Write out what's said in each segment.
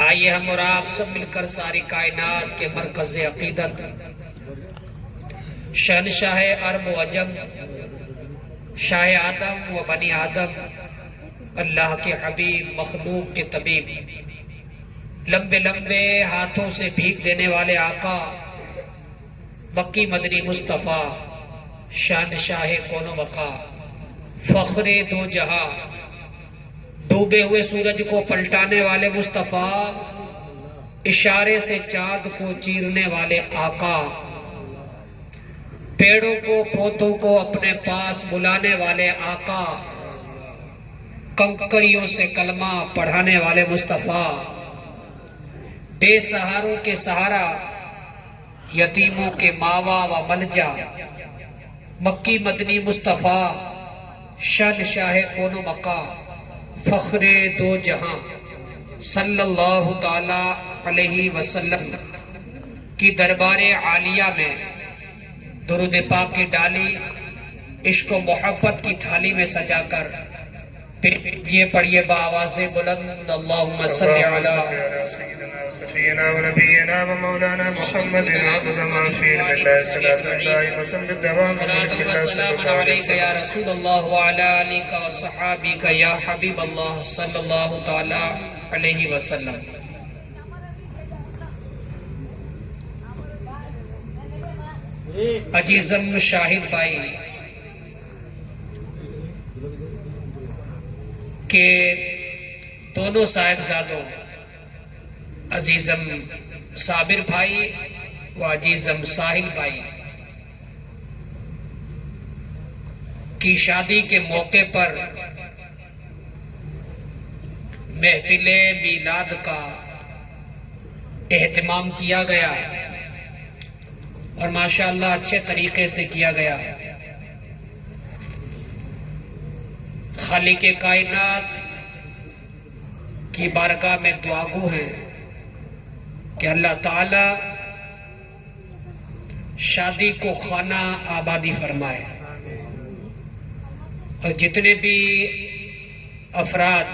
آئیے ہم اور آپ سب مل کر ساری کائنات کے مرکز عقیدت شہنشاہ عرب و عجم شاہ آدم و بنی آدم اللہ کے حبیب مخلوق کے طبیب لمبے لمبے ہاتھوں سے بھیگ دینے والے آقا مکی مدنی مصطفیٰ شہنشاہ کون و بقا فخر دو جہاں ڈوبے ہوئے سورج کو پلٹانے والے مصطفیٰ اشارے سے چاند کو چیرنے والے آقا پیڑوں کو پودوں کو اپنے پاس بلانے والے آقا کنکریوں سے کلمہ پڑھانے والے مصطفیٰ بے سہاروں کے سہارا یتیموں کے ماوا و ملجا مکی مدنی مصطفیٰ شہنشاہ کون و بقا فخر دو جہاں صلی اللہ تعالی علیہ وسلم کی دربار عالیہ میں درود پاک کی ڈالی عشق و محبت کی تھالی میں سجا کر یہ پڑھیے بآواز بلند اللہم صلی علی سيدنا ونبينا ومولانا محمد عبد ما فيه بالله صلاة دائمة بالدوام صلاة والسلام عليك يا رسول الله وعلى آلك وصحابك يا حبيب الله صلى الله تعالى عليه وسلم عزیزم شاہد بھائی کہ دونوں صاحبزادوں عزیزم صابر بھائی و عزیزم ساحل بھائی کی شادی کے موقع پر محفل میلاد کا اہتمام کیا گیا اور ماشاءاللہ اچھے طریقے سے کیا گیا. خالق کائنات کی بارگاہ میں دعاگو ہیں کہ اللہ تعالی شادی کو خانہ آبادی فرمائے اور جتنے بھی افراد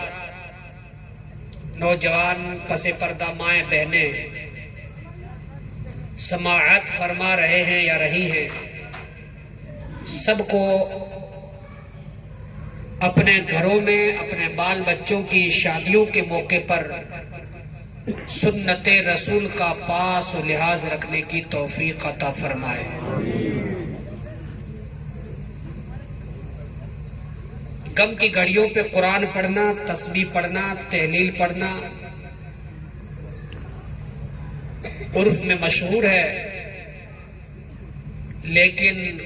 نوجوان پس پردہ مائیں بہنیں سماعت فرما رہے ہیں یا رہی ہیں سب کو اپنے گھروں میں اپنے بال بچوں کی شادیوں کے موقع پر سنت رسول کا پاس و لحاظ رکھنے کی توفیق عطا فرمائے. غم کی گھڑیوں پہ قرآن پڑھنا، تسبیح پڑھنا، تحلیل پڑھنا عرف میں مشہور ہے، لیکن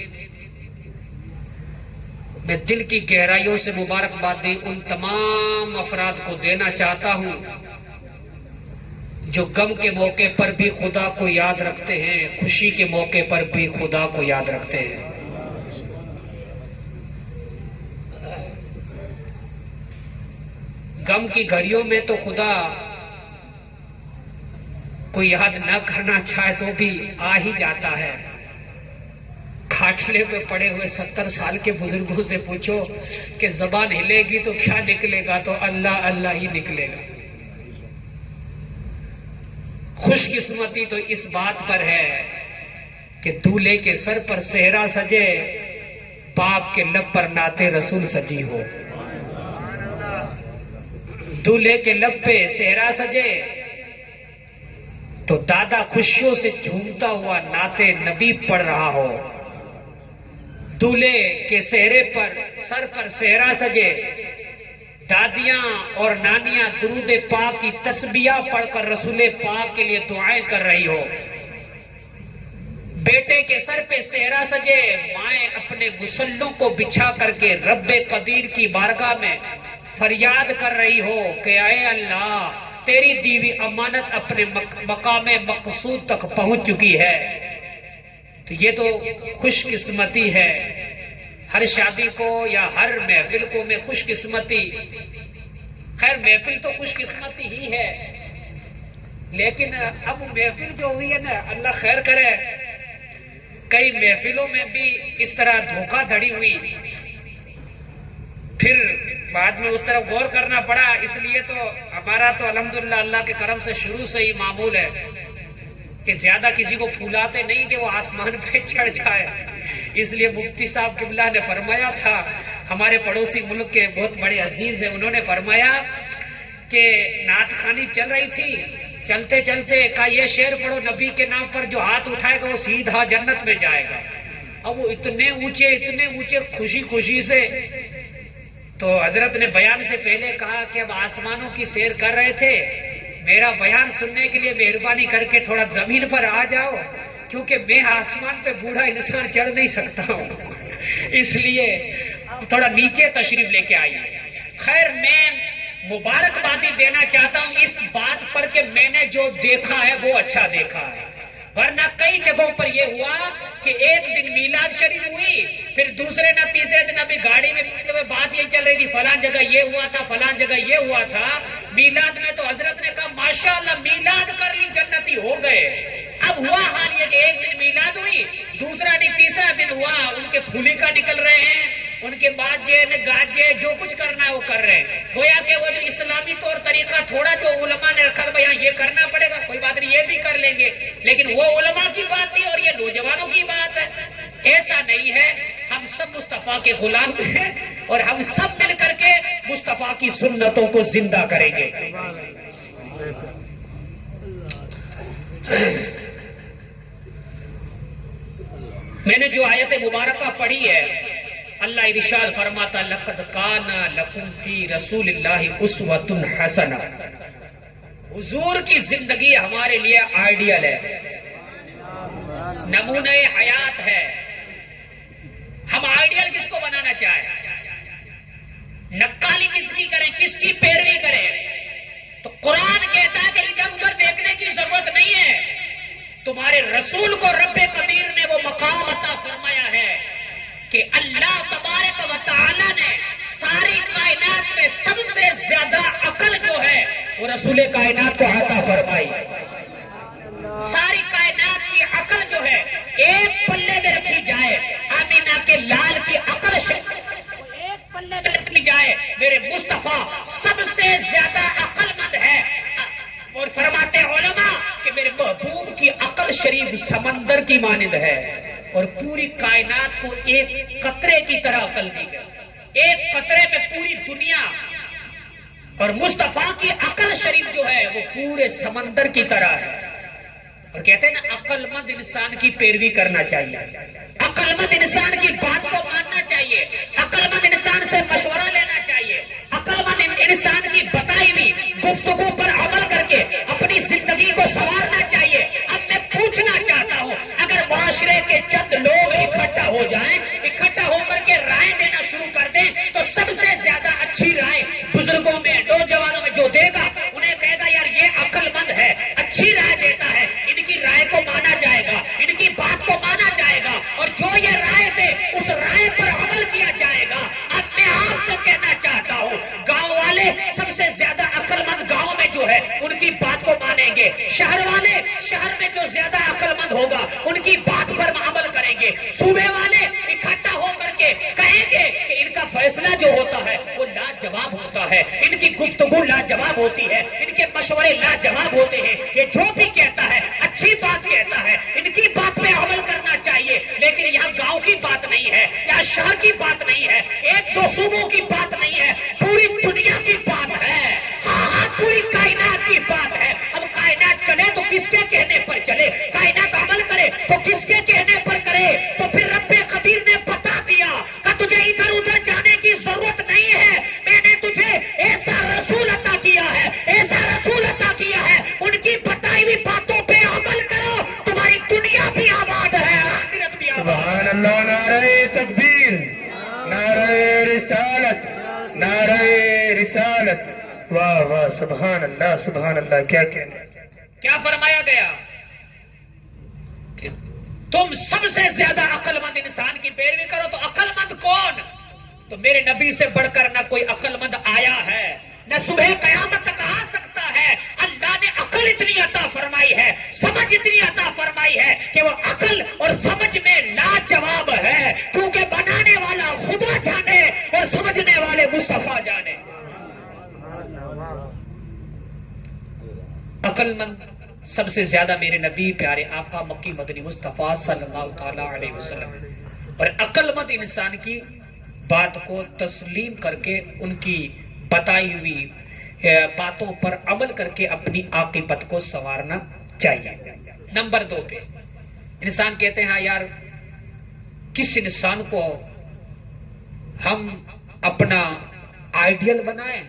میں دل کی گہرائیوں سے مبارکبادی ان تمام افراد کو دینا چاہتا ہوں جو غم کے موقع پر بھی خدا کو یاد رکھتے ہیں، خوشی کے موقع پر بھی خدا کو یاد رکھتے ہیں. غم کی گھڑیوں میں تو خدا کوئی یاد نہ کرنا چاہے تو بھی آ ہی جاتا ہے. کھاٹلے پہ پڑے ہوئے 70 سال کے بزرگوں سے پوچھو کہ زبان ہلے گی تو کیا نکلے گا، تو اللہ اللہ ہی نکلے گا. خوش قسمتی تو اس بات پر ہے کہ دولہے کے سر پر صحرا سجے، باپ کے لب پر نعت رسول سجی ہو. دولہے کے لب پہ صحرا سجے تو دادا خوشیوں سے جھومتا ہوا نعت نبی پڑھ رہا ہو. دولہے کے سر پر صحرا سجے، دادیاں اور نانیاں درود پاک کی تسبیح پڑھ کر رسول پاک کے لیے دعائیں کر رہی ہو. بیٹے کے سر پہ صحرا سجے، مائیں اپنے مسلوں کو بچھا کر کے رب قدیر کی بارگاہ میں فریاد کر رہی ہو کہ اے اللہ تیری دیوی امانت اپنے مقام مقصود تک پہنچ چکی ہے. تو یہ تو خوش قسمتی ہے. ہر شادی کو یا ہر محفل کو میں خوش قسمتی، خیر محفل تو خوش قسمتی ہی ہے، لیکن اب محفل جو ہوئی ہے نا، اللہ خیر کرے، کئی محفلوں میں بھی اس طرح دھوکہ دھڑی ہوئی، پھر بعد میں اس طرف غور کرنا پڑا، اس لیے تو ہمارا تو الحمدللہ اللہ کے کرم سے شروع سے ہی معمول ہے کہ زیادہ کسی کو پھولاتے نہیں کہ وہ آسمان پہ چڑھ جائے۔ اس لیے مفتی صاحب قبلہ نے فرمایا تھا، ہمارے پڑوسی ملک کے بہت بڑے عزیز ہیں، انہوں نے فرمایا کہ نعت خوانی چل رہی تھی، چلتے چلتے کہا یہ شعر پڑھو، نبی کے نام پر جو ہاتھ اٹھائے گا وہ سیدھا جنت میں جائے گا۔ اب وہ اتنے اونچے خوشی خوشی سے، تو حضرت نے بیان سے پہلے کہا کہ اب آسمانوں کی سیر کر رہے تھے، میرا بیان سننے کے لیے مہربانی کر کے تھوڑا زمین پر آ جاؤ، کیونکہ میں آسمان پہ بوڑھا انسان چڑھ نہیں سکتا ہوں، اس لیے تھوڑا نیچے تشریف لے کے آئیے۔ خیر، میں مبارکبادی دینا چاہتا ہوں اس بات پر کہ میں نے جو دیکھا ہے وہ اچھا دیکھا ہے، ورنہ کئی جگہوں پر یہ ہوا کہ ایک دن میلاد شریف ہوئی، پھر دوسرے نہ تیسرے دن ابھی گاڑی میں بات یہ چل رہی تھی فلان جگہ یہ ہوا تھا، فلان جگہ یہ ہوا تھا۔ میلاد میں تو حضرت نے کہا ماشاءاللہ میلاد کر لی، جنتی ہو گئے۔ اب ہوا حال یہ کہ ایک دن میلاد ہوئی، دوسرا نہیں تیسرا دن ہوا، ان کے پھولی کا نکل رہے ہیں، ان کے باجے گاجے جو کچھ کرنا ہے وہ کر رہے ہیں۔ گویا کہ وہ جو اسلامی طور طریقہ تھوڑا جو علماء نے رکھا تھا یہ کرنا پڑے گا، کوئی بات نہیں یہ بھی کر لیں گے، لیکن وہ علماء کی بات تھی اور یہ نوجوانوں کی بات ہے۔ ایسا نہیں ہے، ہم سب مصطفیٰ کے غلام ہیں اور ہم سب مل کر کے مصطفیٰ کی سنتوں کو زندہ کریں گے۔ میں نے جو آیت مبارکہ پڑھی ہے، اللہ ارشاد فرماتا لقد کان لکم فی رسول اللہ اسوۃ حسنہ، حضور کی زندگی ہمارے لیے آئیڈیل ہے، نمونہ حیات ہے۔ ہم آئیڈیل کس کو بنانا چاہیں؟ نقالی کس کی کریں، کس کی پیروی کریں؟ تو قرآن کہتا ہے کہ ادھر ادھر دیکھنے کی ضرورت نہیں ہے، تمہارے رسول کو رب قدیر نے وہ مقام عطا فرمایا ہے کہ اللہ تبارک و تعالی نے ساری کائنات میں سب سے زیادہ عقل جو ہے وہ رسول کائنات کو عطا فرمائی۔ ساری کائنات کی عقل جو ہے ایک پلے میں رکھی جائے، آمینہ کے لال کی عقل ایک پلے میں رکھی جائے، میرے مصطفیٰ سب سے زیادہ عقل مند ہے۔ اور فرماتے علماء کہ میرے محبوب کی عقل شریف سمندر کی مانند ہے، اور پوری کائنات کو ایک قطرے کی طرح عقل دی گئی، ایک قطرے میں پوری دنیا، اور مصطفیٰ کی عقل شریف جو ہے وہ پورے سمندر کی طرح ہے۔ اور کہتے ہیں نا عقل مند انسان کی پیروی کرنا چاہیے، عقل مند انسان کی بات کو ماننا چاہیے، عقل مند انسان سے مشورہ لینا چاہیے، عقل مند انسان کی بتائی ہوئی گفتگو پر عمل کر کے اپنی زندگی کو سنوارنا چاہیے۔ اب میں پوچھنا چاہتا ہوں، اگر معاشرے کے چند لوگ اکٹھا ہو جائیں، اکٹھا ہو کر کے رائے دینا شروع کر دیں، تو سب سے زیادہ اچھی رائے بزرگوں میں، نوجوانوں میں جو دے گا انہیں کہے گا یار یہ عقل مند ہے، اچھی رائے دیتا ہے، ان کی رائے کو مانا جائے گا، ان کی بات کو مانا جائے گا، اور جو یہ رائے دے اس رائے پر عمل کیا جائے گا۔ اب میں آپ سے کہنا چاہتا ہوں، گاؤں والے سب سے زیادہ عقل مند گاؤں میں جو ہے ان کی بات کو مانیں گے، شہر والے شہر میں جو زیادہ عقل مند ہوگا ان کی بات پر عمل کریں گے، صوبے والے اکٹھا ہو کر کے کہیں گے کہ ان کا فیصلہ جو ہوتا ہے وہ لاجواب ہوتا ہے، ان کی گفتگو لاجواب ہوتی ہے، ان کے مشورے لاجواب ہوتے ہیں، یہ جو بھی کہتا ہے اچھی بات کہتا ہے، ان کی بات پہ عمل کرنا چاہیے۔ لیکن یہاں گاؤں کی بات نہیں ہے، یہاں شہر کی بات نہیں ہے، ایک دو صوبوں کی بات نہیں ہے، پوری دنیا کی بات ہے، ہاں پوری کائنات کی بات ہے۔ اب کائنات چلے تو کس کے کہنے پر چلے، کائنات عمل کرے تو کس کے کہنے پر کرے؟ تو پھر رب قدیر نے بتا دیا کہ تجھے ادھر ادھر جانے کی ضرورت نہیں ہے، میں نے تجھے ایسا رسول عطا کیا ہے، ایسا رسول عطا کیا ہے، ان کی بتائی ہوئی باتوں پہ عمل کرو، تمہاری دنیا بھی آباد ہے، آخرت بھی آباد ہے۔ سبحان اللہ، نعرہ تکبیر، نعرہ رسالت، نعرہ رسالت، واہ واہ، سبحان اللہ، کیا کہنا۔ کیا فرمایا گیا کہ تم سب سے زیادہ عقل مند انسان کی پیروی کرو، تو عقل مند کون؟ تو میرے نبی سے بڑھ کر نہ کوئی عقل مند آیا ہے، نہ صبح قیامت تک آ سکتا ہے۔ اللہ نے عقل اتنی عطا فرمائی ہے، سمجھ اتنی عطا فرمائی ہے کہ وہ عقل اور سمجھ میں لاجواب ہے، کیونکہ بنانے والا خدا جانے اور سمجھنے والے مصطفیٰ جانے۔ عقل مند سب سے زیادہ میرے نبی پیارے آقا مکی مدنی مصطفیٰ صلی اللہ تعالیٰ علیہ وسلم، اور عقل مند انسان کی بات کو تسلیم کر کے ان کی بتائی ہوئی باتوں پر عمل کر کے اپنی عاقبت کو سنوارنا چاہیے۔ نمبر 2 پہ انسان کہتے ہیں ہاں یار کس انسان کو ہم اپنا آئیڈیل بنائیں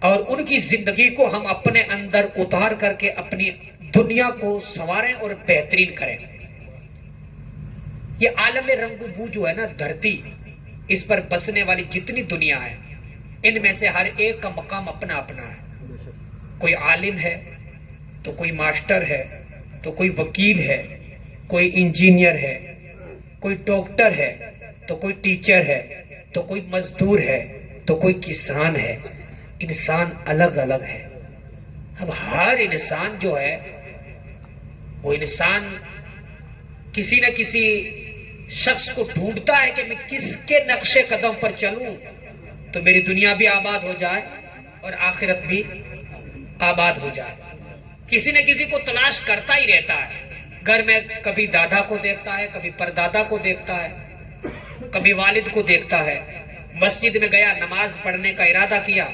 اور ان کی زندگی کو ہم اپنے اندر اتار کر کے اپنی دنیا کو سنواریں اور بہترین کریں۔ یہ عالم رنگ و بو جو ہے نا دھرتی، اس پر بسنے والی جتنی دنیا ہے ان میں سے ہر ایک کا مقام اپنا اپنا ہے۔ کوئی عالم ہے تو کوئی ماسٹر ہے تو کوئی وکیل ہے، کوئی انجینئر ہے، کوئی ڈاکٹر ہے تو کوئی ٹیچر ہے تو کوئی مزدور ہے تو کوئی کسان ہے۔ انسان الگ الگ ہے۔ اب ہر انسان جو ہے وہ انسان کسی نہ کسی شخص کو ڈھونڈتا ہے کہ میں کس کے نقش قدم پر چلوں تو میری دنیا بھی آباد ہو جائے اور آخرت بھی آباد ہو جائے۔ کسی نہ کسی کو تلاش کرتا ہی رہتا ہے۔ گھر میں کبھی دادا کو دیکھتا ہے، کبھی پردادا کو دیکھتا ہے، کبھی والد کو دیکھتا ہے۔ مسجد میں گیا نماز پڑھنے کا ارادہ کیا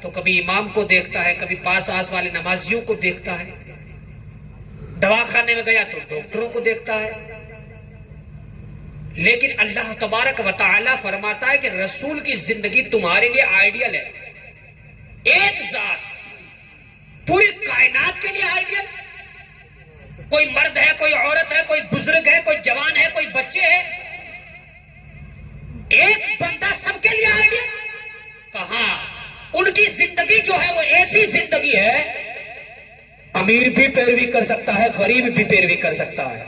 تو کبھی امام کو دیکھتا ہے، کبھی پاس آس والے نمازیوں کو دیکھتا ہے۔ دواخانے میں گیا تو ڈاکٹروں کو دیکھتا ہے۔ لیکن اللہ تبارک و تعالی فرماتا ہے کہ رسول کی زندگی تمہارے لیے آئیڈیل ہے۔ ایک ذات پوری کائنات کے لیے آئیڈیل، کوئی مرد ہے، کوئی عورت ہے، کوئی بزرگ ہے، کوئی جوان ہے، کوئی بچے ہے، ایک بندہ سب کے لیے آئیڈیل۔ کہاں ان کی زندگی جو ہے وہ ایسی زندگی ہے، امیر بھی پیروی کر سکتا ہے، غریب بھی پیروی کر سکتا ہے،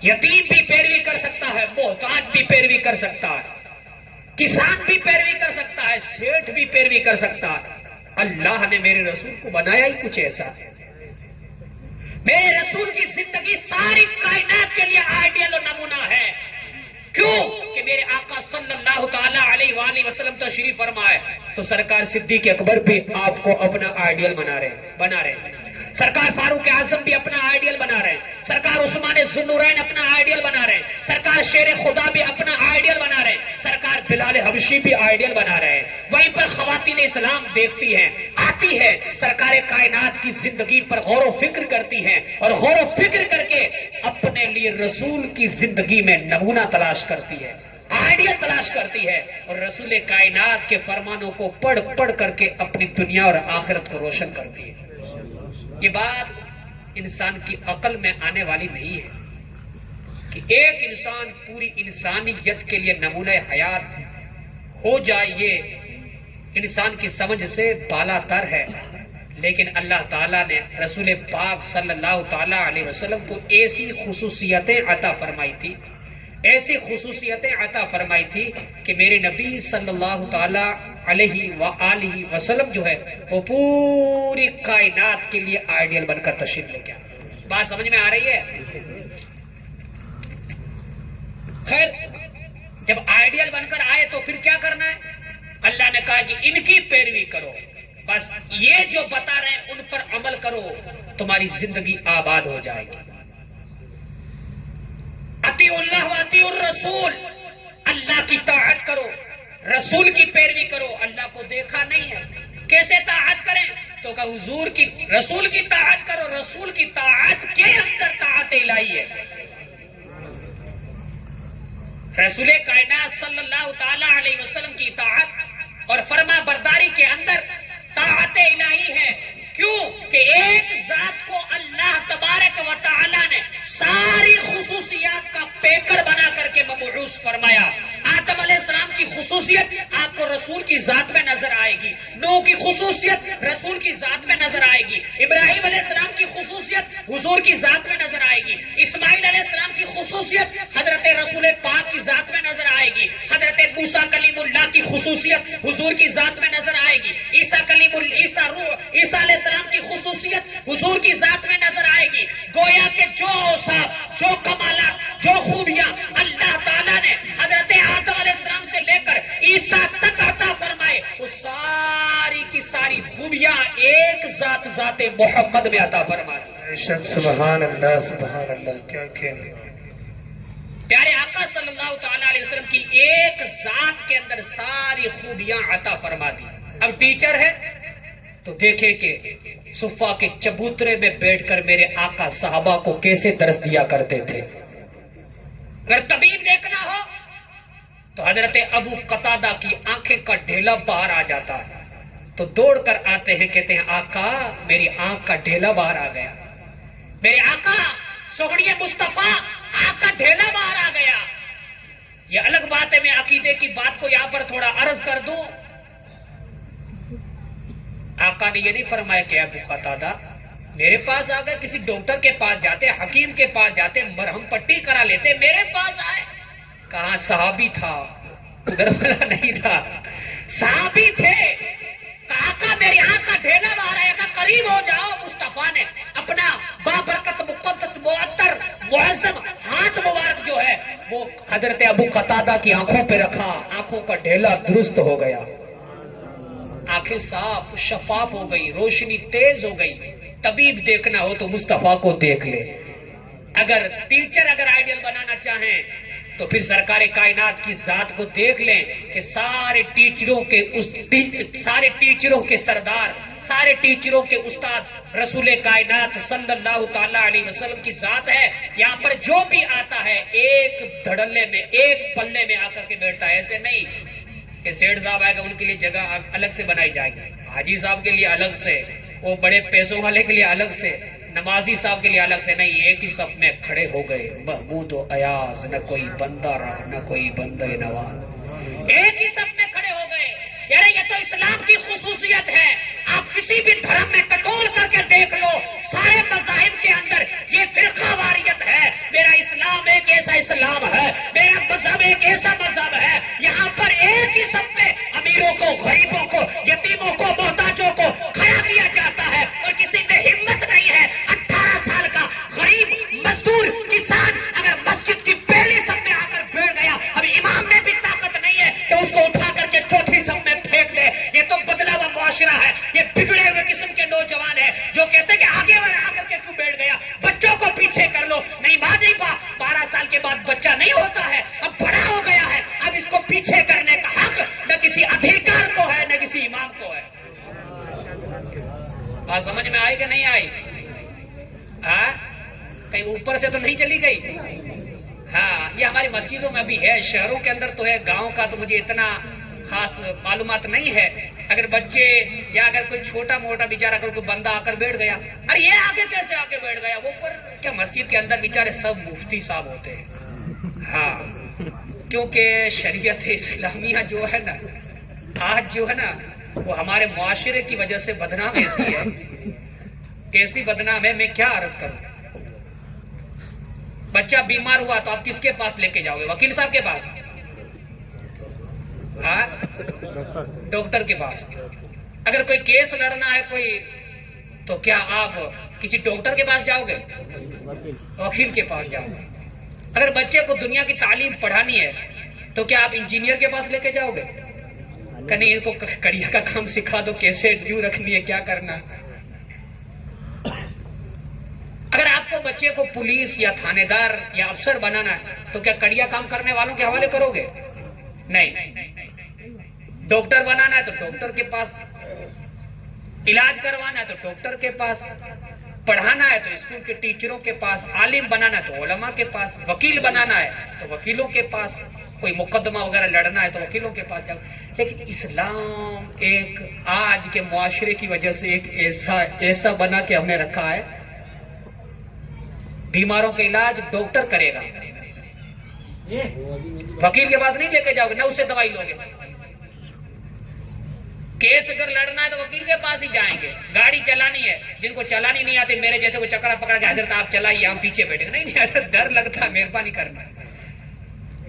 یتیم بھی پیروی کر سکتا ہے، محتاج بھی پیروی کر سکتا ہے، کسان بھی پیروی کر سکتا ہے، سیٹھ بھی پیروی کر سکتا ہے۔ اللہ نے میرے رسول کو بنایا ہی کچھ ایسا ہے۔ میرے رسول کی زندگی ساری کائنات کے لیے آئیڈیل و نمونہ ہے۔ کیوں کہ میرے آقا صلی اللہ تعالیٰ علیہ وآلہ وسلم تشریف فرمائے تو سرکار صدیق اکبر بھی آپ کو اپنا آئیڈیل بنا رہے ہیں، سرکار فاروق اعظم بھی اپنا آئیڈیل بنا رہے ہیں، سرکار عثمان ذو النورین اپنا آئیڈیل بنا رہے ہیں، سرکار شیر خدا بھی اپنا آئیڈیل بنا رہے ہیں، سرکار بلال حبشی بھی آئیڈیل بنا رہے ہیں۔ وہیں پر خواتین اسلام دیکھتی ہیں، آتی ہے، سرکار کائنات کی زندگی پر غور و فکر کرتی ہیں اور غور و فکر کر کے اپنے لیے رسول کی زندگی میں نمونہ تلاش کرتی ہے، آئیڈیل تلاش کرتی ہے، اور رسول کائنات کے فرمانوں کو پڑھ پڑھ کر کے اپنی دنیا اور آخرت کو روشن کرتی ہے۔ یہ بات انسان کی عقل میں آنے والی نہیں ہے کہ ایک انسان پوری انسانیت کے لیے نمونہ حیات ہو جائے، یہ انسان کی سمجھ سے بالا تر ہے۔ لیکن اللہ تعالیٰ نے رسول پاک صلی اللہ تعالیٰ علیہ وسلم کو ایسی خصوصیتیں عطا فرمائی تھی، ایسی خصوصیتیں عطا فرمائی تھی کہ میرے نبی صلی اللہ تعالیٰ علیہ وآلہ وسلم جو ہے وہ پوری کائنات کے لیے آئیڈیل بن کر تشریف لے گیا۔ بات سمجھ میں آ رہی ہے؟ خیر، جب آئیڈیل بن کر آئے تو پھر کیا کرنا ہے؟ اللہ نے کہا کہ ان کی پیروی کرو، بس یہ جو بتا رہے ہیں ان پر عمل کرو، تمہاری زندگی آباد ہو جائے گی۔ اطیعوا اللہ و اطیعوا الرسول، اللہ کی طاعت کرو، رسول کی پیروی کرو۔ اللہ کو دیکھا نہیں ہے، کیسے طاعت کریں؟ تو کہ حضور کی رسول کی طاعت کرو، رسول کی طاعت کے اندر طاعت الہی ہے۔ رسول کائنات صلی اللہ تعالیٰ علیہ وسلم کی اطاعت اور فرما برداری کے اندر طاعت الہی ہے۔ کیوں کہ ایک ذات کو اللہ تبارک و تعالیٰ نے ساری خصوصیات کا پیکر بنا کر کے مبعوث فرمایا۔ آدم علیہ السلام کی خصوصیت آپ کو رسول کی ذات میں نظر آئے گی، نوح کی خصوصیت رسول کی ذات میں نظر آئے گی، ابراہیم علیہ السلام کی خصوصیت حضور کی ذات میں نظر آئے گی، اسماعیل علیہ السلام کی خصوصیت حضرت رسول پاک کی ذات میں نظر آئے گی، حضرت موسیٰ کلیم اللہ کی خصوصیت حضور کی ذات میں نظر آئے گی، عیسیٰ عیسیٰ علیہ السلام کی خصوصیت حضور کی ذات میں نظر آئے گی۔ گویا کہ جو اوصاف، جو کمالات، جو خوبیاں اللہ تعالیٰ نے حضرت آدم علیہ السلام سے لے کر عیسیٰ تک عطا فرمائے، وہ ساری کی کی ساری خوبیاں ایک ذات محمد میں عطا فرما دی. بے شک سبحان اللہ سبحان اللہ. کیا کہنے. پیارے آقا صلی اللہ تعالیٰ علیہ وسلم کی ایک ذات کے اندر ساری خوبیاں عطا فرما دی. اب ٹیچر ہے تو دیکھیں کہ صفا کے چبوترے میں بیٹھ کر میرے آقا صحابہ کو کیسے درس دیا کرتے تھے. اگر طبیب دیکھنا ہو تو حضرت ابو قتادہ کی آنکھیں کا ڈھیلا باہر آ جاتا ہے تو دوڑ کر آتے ہیں، کہتے ہیں آقا میری آنکھ کا ڈھیلا باہر آ گیا. میرے آقا سوہنی مصطفیٰ آنکھ کا ڈھیلا باہر آ گیا. یہ الگ بات ہے، میں عقیدے کی بات کو یہاں پر تھوڑا عرض کر دوں. آقا نے یہ نہیں فرمایا کہ ابو قتادہ میرے پاس آ گئے، کسی ڈاکٹر کے پاس جاتے، حکیم کے پاس جاتے، مرہم پٹی کرا لیتے، میرے پاس آئے. کہاں صحابی تھا، ادھر والا نہیں تھا، صحابی تھے. آقا میری آنکھ کا ڈھیلا باہر آیا، کہا قریب ہو جاؤ. مصطفیٰ نے اپنا بابرکت مقدس معطر معظم ہاتھ مبارک جو ہے وہ حضرت ابو قتادہ کی آنکھوں پہ رکھا. آنکھوں کا ڈھیلا درست ہو گیا، آنکھیں صاف شفاف ہو گئی، روشنی تیز ہو گئی. طبیب دیکھنا ہو تو مصطفیٰ کو دیکھ لے. اگر ٹیچر اگر آئیڈیل بنانا چاہیں تو پھر سرکار کائنات کی ذات کو دیکھ لیں کہ سارے ٹیچروں کے سردار، سارے ٹیچروں کے استاد رسول کائنات صلی اللہ تعالیٰ علیہ وسلم کی ذات ہے. یہاں پر جو بھی آتا ہے ایک دھڑلے میں، ایک پلے میں آ کر کے بیٹھتا ہے. ایسے نہیں کہ سیٹھ صاحب آئے گا ان کے لیے جگہ الگ سے بنائی جائے گی، حاجی صاحب کے لیے الگ سے، وہ بڑے پیسوں والے کے لیے الگ سے، نمازی صاحب کے لیے الگ سے نہیں. ایک ہی صف میں کھڑے ہو گئے، محمود و ایاز، نہ کوئی بندہ رہا نہ کوئی بندہ نواز، ایک ہی صف میں کھڑے ہو گئے. یعنی یہ تو اسلام کی خصوصیت ہے. آپ کسی بھی دھرم میں ٹٹول کر کے دیکھ لو، سارے مذاہب کے اندر یہ فرقہ واریت ہے. میرا اسلام ایک ایسا اسلام ہے، میرا مذہب ایک ایسا مذہب ہے. یہاں پر ایک ہی صف میں امیروں کو، غریبوں کو، یتیموں کو، محتاجوں کو کھڑا کیا جاتا ہے. اور کسی میں ہمت نہیں ہے 18 سال کا غریب مزدور کسان اگر مسجد کی پہلی صف میں آ کر بیٹھ گیا، اب امام میں بھی طاقت نہیں ہے کہ اس کو اٹھا کر کے چوتھی صف میں پھینک دے. یہ تو بدلا ہوا معاشرہ ہے. یہ بگڑے ہوئے قسم کے نوجوان ہیں جو کہتے ہیں کہ آگے آ کر کے کیوں بیٹھ گیا، بچوں کو پیچھے کر لو. نہیں ماں نہیں پا، 12 سال کے بعد بچہ نہیں ہوتا ہے، اب بڑا ہو گیا ہے، اب اس کو پیچھے کرنے کا حق نہ کسی ادھیکار کو ہے نہ کسی امام کو ہے. بات سمجھ میں آئی کہ نہیں آئی؟ کہیں اوپر سے تو نہیں چلی گئی؟ ہاں یہ ہماری مسجدوں میں بھی ہے، شہروں کے اندر تو ہے، گاؤں کا تو مجھے اتنا خاص معلومات نہیں ہے. اگر بچے یا اگر کوئی چھوٹا موٹا بیچارہ اگر کوئی بندہ آ کر بیٹھ گیا، ارے یہ آگے کیسے آ کے بیٹھ گیا، وہ پر کیا مسجد کے اندر بیچارے سب مفتی صاحب ہوتے ہیں. ہاں کیونکہ شریعت اسلامیہ جو ہے نا آج جو ہے نا وہ ہمارے معاشرے کی وجہ سے بدنام ایسی ہے، ایسی بدنام ہے. میں کیا عرض کروں. بچہ بیمار ہوا تو آپ کس کے پاس لے کے جاؤ گے؟ وکیل صاحب کے پاس؟ ہاں ڈاکٹر کے پاس. اگر کوئی کیس لڑنا ہے کوئی تو کیا آپ کسی ڈاکٹر کے پاس جاؤ گے؟ وکیل کے پاس جاؤ گے. اگر بچے کو دنیا کی تعلیم پڑھانی ہے تو کیا آپ انجینئر کے پاس لے کے جاؤ گے کہ نہیں ان کو کڑیا کا کام سکھا دو، کیسے ڈیو رکھنی ہے، کیا کرنا. اگر آپ کو بچے کو پولیس یا تھانے دار یا افسر بنانا ہے تو کیا کڑیا کام کرنے والوں کے حوالے کرو گے؟ نہیں. ڈاکٹر بنانا ہے تو ڈاکٹر کے پاس، علاج کروانا ہے تو ڈاکٹر کے پاس، پڑھانا ہے تو اسکول کے ٹیچروں کے پاس، عالم بنانا ہے تو علماء کے پاس، وکیل بنانا ہے تو وکیلوں کے پاس، کوئی مقدمہ وغیرہ لڑنا ہے تو وکیلوں کے پاس جاؤ. لیکن اسلام ایک آج کے معاشرے کی وجہ سے ایک ایسا بنا کے ہم نے رکھا ہے، بیماروں کا علاج ڈاکٹر کرے گا، وکیل کے پاس نہیں لے کے جاؤ گے، نہ اسے دوائی لو گے. کیس اگر لڑنا ہے تو وکیل کے پاس ہی جائیں گے. گاڑی چلانی ہے، جن کو چلانی نہیں آتی میرے جیسے کو چکڑا پکڑا کے حضرت آپ چلائیے ہم پیچھے بیٹھے گے، نہیں حضرت ڈر لگتا ہے، مہربانی کرنا.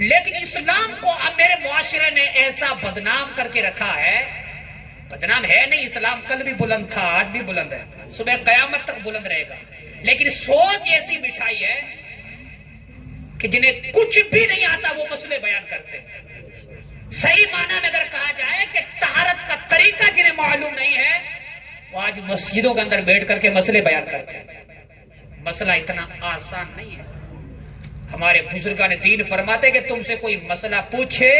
لیکن اسلام کو اب میرے معاشرے نے ایسا بدنام کر کے رکھا ہے. بدنام ہے نہیں، اسلام کل بھی بلند تھا، آج بھی بلند ہے، صبح قیامت تک بلند رہے گا. لیکن سوچ ایسی بٹھائی ہے کہ جنہیں کچھ بھی نہیں آتا وہ مسئلے بیان کرتے ہیں. صحیح معنی میں اگر کہا جائے کہ طہارت کا طریقہ جنہیں معلوم نہیں ہے وہ آج مسجدوں کے اندر بیٹھ کر کے مسئلے بیان کرتے ہیں. مسئلہ اتنا آسان نہیں ہے. ہمارے بزرگان دین فرماتے کہ تم سے کوئی مسئلہ پوچھے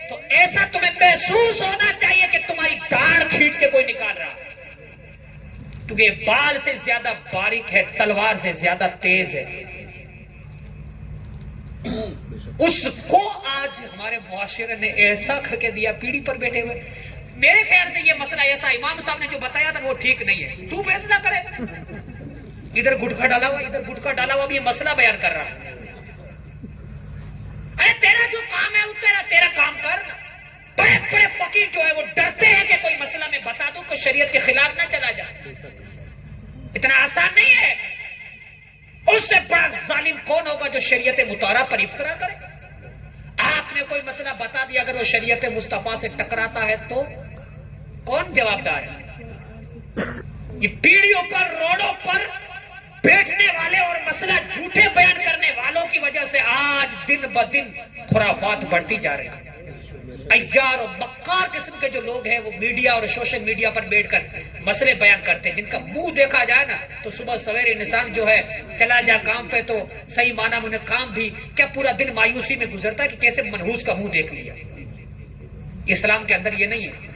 تو ایسا تمہیں محسوس ہونا چاہیے کہ تمہاری داڑھ کھینچ کے کوئی نکال رہا ہے، کیونکہ یہ بال سے زیادہ باریک ہے، تلوار سے زیادہ تیز ہے. اس کو آج ہمارے معاشرے نے ایسا کر کے دیا پیڑھی پر بیٹھے ہوئے. میرے خیال سے یہ مسئلہ ایسا امام صاحب نے جو بتایا تھا وہ ٹھیک نہیں ہے. تو فیصلہ کرے گا، ادھر گٹکا ڈالا ہوا ادھر گٹکا ڈالا ہوا، بھی یہ مسئلہ بیان کر رہا ہے. ارے تیرا جو کام ہے وہ تیرا کام کر. بڑے بڑے فقیر جو ہے وہ ڈرتے ہیں کہ کوئی مسئلہ میں بتا دوں کہ شریعت کے خلاف نہ چلا جائے. اتنا آسان نہیں ہے. اس سے بڑا ظالم کون ہوگا جو شریعت مطہرہ پر افترا کرے. آپ نے کوئی مسئلہ بتا دیا، اگر وہ شریعت مصطفیٰ سے ٹکراتا ہے تو کون جواب دار ہے؟ یہ پیڑھیوں پر روڈوں پر بیٹھنے والے اور مسئلہ جھوٹے بیان کرنے والوں کی وجہ سے آج دن بدن خرافات بڑھتی جا رہی ہیں. عیار اور مکار قسم کے جو لوگ ہیں وہ میڈیا اور سوشل میڈیا پر بیٹھ کر مسئلے بیان کرتے ہیں، جن کا منہ دیکھا جائے نا تو صبح سویرے انسان جو ہے چلا جا کام پہ تو صحیح معنی میں کام بھی کیا پورا دن مایوسی میں گزرتا ہے کہ کیسے منحوس کا منہ دیکھ لیا. اسلام کے اندر یہ نہیں ہے.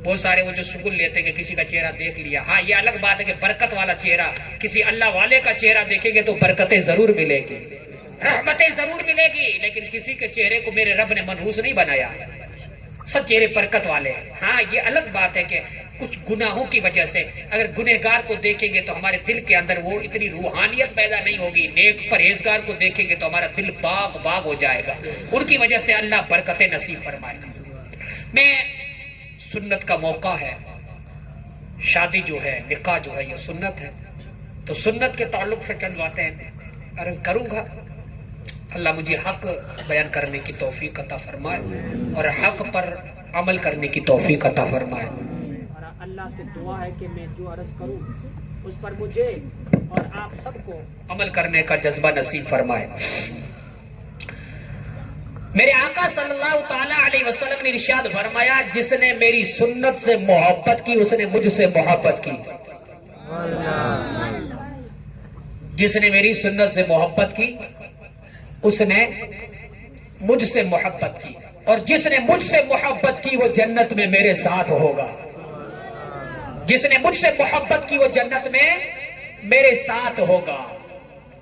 بہت سارے وہ جو سکول لیتے ہیں کہ کسی کا چہرہ دیکھ لیا. ہاں یہ الگ بات ہے کہ برکت والا چہرہ، کسی اللہ والے کا چہرہ دیکھیں گے تو برکتیں ضرور ملے گی، رحمتیں ضرور ملے گی، لیکن کسی کے چہرے کو میرے رب نے منحوس نہیں بنایا. سب چہرے برکت والے ہیں. ہاں یہ الگ بات ہے کہ کچھ گناہوں کی وجہ سے اگر گنہگار کو دیکھیں گے تو ہمارے دل کے اندر وہ اتنی روحانیت پیدا نہیں ہوگی. نیک پرہیزگار کو دیکھیں گے تو ہمارا دل باغ باغ ہو جائے گا. ان کی وجہ سے اللہ برکتیں نصیب فرمائے گا. میں سنت کا موقع ہے، شادی جو ہے نکاح جو ہے یہ سنت ہے، تو سنت کے تعلق سے چند باتیں عرض کروں گا. اللہ مجھے حق بیان کرنے کی توفیق عطا فرمائے اور حق پر عمل کرنے کی توفیق عطا فرمائے. اور اللہ سے دعا ہے کہ میں جو عرض کروں اس پر مجھے اور آپ سب کو عمل کرنے کا جذبہ نصیب فرمائے. میرے آقا صلی اللہ تعالی علیہ وسلم نے ارشاد فرمایا، جس نے میری سنت سے محبت کی اس نے مجھ سے محبت کی. جس نے میری سنت سے محبت کی اس نے مجھ سے محبت کی، اور جس نے مجھ سے محبت کی وہ جنت میں میرے ساتھ ہوگا. جس نے مجھ سے محبت کی وہ جنت میں میرے ساتھ ہوگا.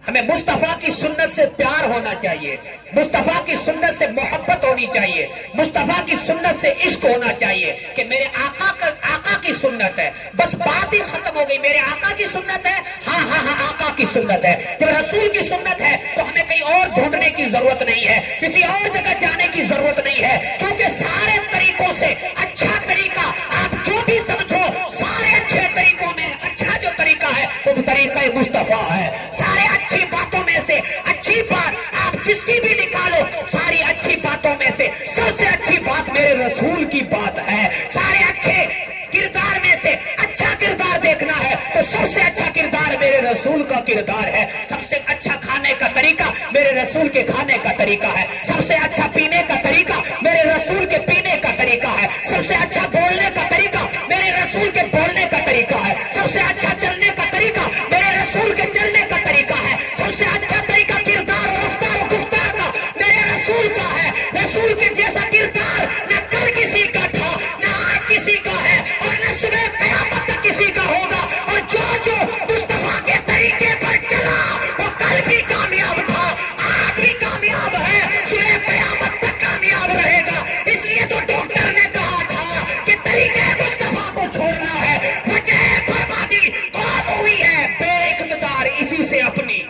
ہمیں مصطفیٰ کی سنت سے پیار ہونا چاہیے، مصطفیٰ کی سنت سے محبت ہونی چاہیے، مصطفیٰ کی سنت سے عشق ہونا چاہیے کہ میرے آقا کی سنت ہے، بس بات ہی ختم ہو گئی. میرے آقا کی سنت ہے، ہاں آقا کی سنت ہے. جب رسول کی سنت ہے تو ہمیں کہیں اور ڈھونڈنے کی ضرورت نہیں ہے، کسی اور جگہ جانے کی ضرورت نہیں ہے، کیونکہ سارے طریقوں سے اچھا طریقہ آپ جو بھی سمجھو، سارے اچھے طریقوں میں اچھا جو طریقہ ہے وہ طریقہ مصطفیٰ ہے. سارے اچھی باتوں میں سے اچھی بات آپ جس کی بھی نکالو، ساری اچھی باتوں میں سے سب سے اچھی بات میرے رسول کی بات ہے. سارے اچھے کردار میں سے اچھا کردار دیکھنا ہے تو سب سے اچھا کردار میرے رسول کا کردار ہے. سب سے اچھا کھانے کا طریقہ میرے رسول کے کھانے کا طریقہ ہے. سب سے اچھا پینے کا طریقہ میرے رسول کے پینے کا طریقہ ہے. سب سے اچھا بولنے کا طریقہ میرے رسول کے بولنے کا طریقہ ہے. سب سے اچھا چلنے کا طریقہ میرے رسول کے چلنے کا طریقہ ہے. سب سے اچھا طریقہ کردار اور رفتار و گفتار کا میرے رسول کا ہے. رسول کے جیسا کردار نہ کل کسی کا تھا، نہ آج کسی کا ہے، اور نہ صبح قیامت تک کسی کا ہوگا. اور جو مصطفیٰ کے طریقے پر چلا وہ کل بھی کامیاب تھا، آج بھی کامیاب ہے، صبح قیامت تک کامیاب رہے گا. اس لیے تو ڈاکٹر نے کہا تھا کہ طریقے مصطفیٰ کو چھوڑنا ہے، وجہ بربادی قوم ہوئی ہے بے اقتدار اسی سے اپنی.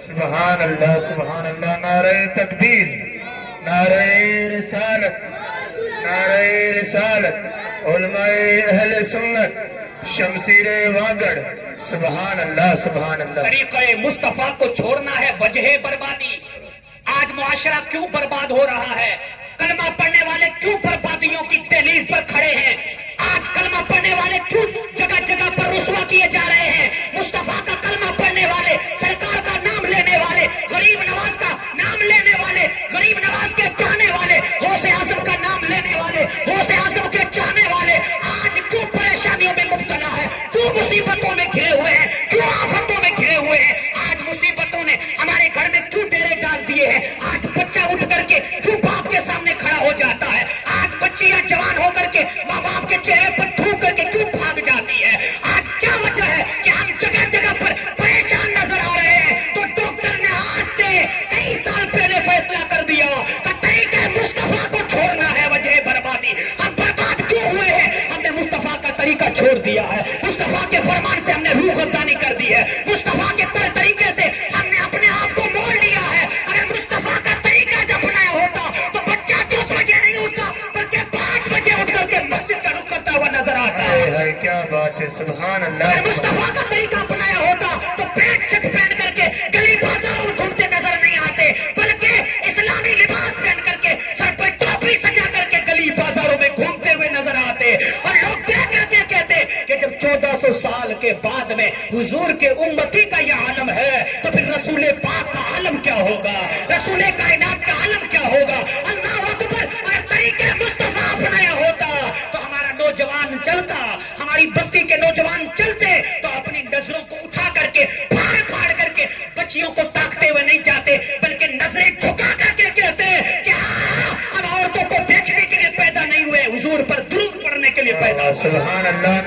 سبحان اللہ سبحان اللہ. نعرہ تکبیر، نعرہ رسالت، نعرہ رسالت. علماء اہل سنت، شمشیر واگڑ. سبحان اللہ سبحان اللہ. طریقہ مصطفیٰ کو چھوڑنا ہے وجہ بربادی. آج معاشرہ کیوں برباد ہو رہا ہے؟ کلمہ پڑھنے والے کیوں بربادیوں کی دہلیز پر کھڑے ہیں؟ آج کلمہ پڑھنے والے کیوں جگہ جگہ پر رسوا کیے جا رہے ہیں؟ مصطفیٰ کا کلمہ پڑھنے والے، سرکار کا نام لینے والے، غریب نواز کا نام لینے والے، غریب نواز کے چاہنے والے، غوث اعظم کا نام لینے والے، غوث اعظم کے چاہنے والے آج کیوں پریشانیوں میں مبتلا ہے؟ طریقہ چھوڑ دیا ہے, مصطفیٰ کے فرمان سے ہم نے روح گردانی کر دی ہے, مصطفیٰ کے طریقے سے ہم نے اپنے آپ کو موڑ لیا ہے. اگر مصطفیٰ کا طریقہ جب اپنایا ہوتا تو بچہ 10 بجے نہیں اٹھتا بلکہ 5 بجے اٹھ کر کے مسجد کا رخ کرتا ہوا نظر آتا ہے. ہائے کیا بات ہے, سبحان اللہ. اگر مصطفیٰ کا طریقہ اپنایا ہوتا تو پینٹ شرٹ پہن کر کے گلی بازاروں میں گھومتے نظر نہیں آتے, بلکہ اسلامی لباس پہن کر کے سر پہ ٹوپی سجا کر کے گلی بازاروں میں گھومتے ہوئے نظر آتے. اور لوگ دیکھ کر کے کہتے کہ جب 1400 سال کے بعد میں حضور کے امتی کا یہ عالم ہے تو پھر رسول پاک کا عالم کیا ہوگا, رسول کائنات کا عالم کیا ہوگا. اللہ اکبر. اگر طریقے مصطفیٰ اپنایا ہوتا تو ہمارا نوجوان چلتا, ہماری بستی کے نوجوان چلتے تو اپنی نظروں کو اٹھا کر کے پھاڑ پھاڑ کر کے بچیوں کو تاکتے ہوئے نہیں جاتے بلکہ نظریں جھکا کر کے کہتے کہ ہاں ہم عورتوں کو دیکھنے کے لیے پیدا نہیں ہوئے, حضور پر درود پڑھنے کے لیے پیدا ہوئے. سبحان اللہ